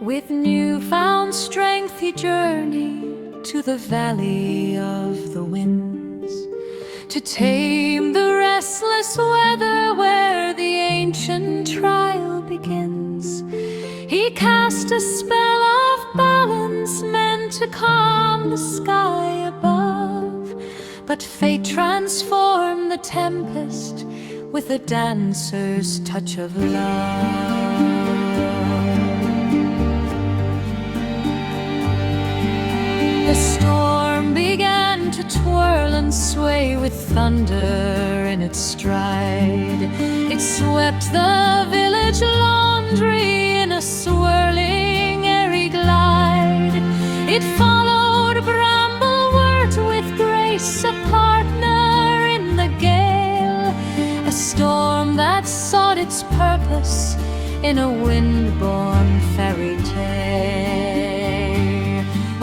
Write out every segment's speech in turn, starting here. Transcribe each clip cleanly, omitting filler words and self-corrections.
With newfound strength he journeyed to the valley of the winds, to tame the restless weather where the ancient trial begins. He cast a spell of balance meant to calm the sky above, but fate transformed the tempest with a dancer's touch of love. The storm began to twirl and sway with thunder in its stride. It swept the village laundry in a swirling, airy glide. It followed Bramblewort with grace, a partner in the gale, a storm that sought its purpose in a wind-born fairy tale.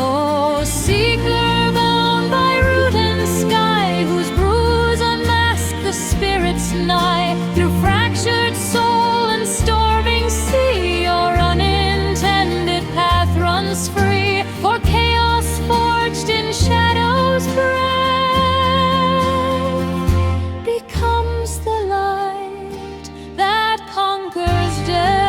Oh, seeker bound by root and sky, whose brews unmask the spirit's nigh. Through fractured soul and storming sea, your unintended path runs free, for chaos forged in shadow's breath becomes the light that conquers death.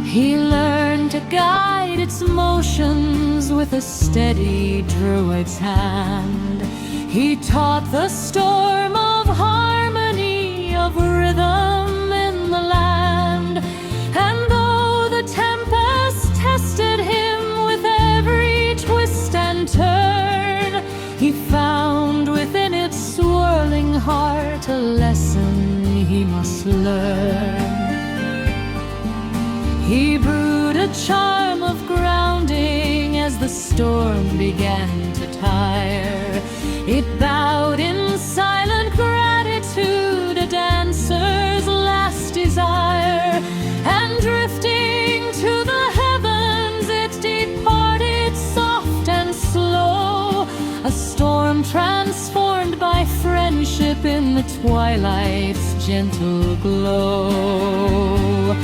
He learned to guide its motions with a steady Druid's hand. He taught the storm of harmony, of rhythm in the land. And though the tempest tested him with every twist and turn, he found within its swirling heart a lesson he must learn. He brewed a charm of grounding as the storm began to tire. It bowed in silent gratitude, a dancer's last desire. And drifting to the heavens, it departed soft and slow, a storm transformed by friendship in the twilight's gentle glow.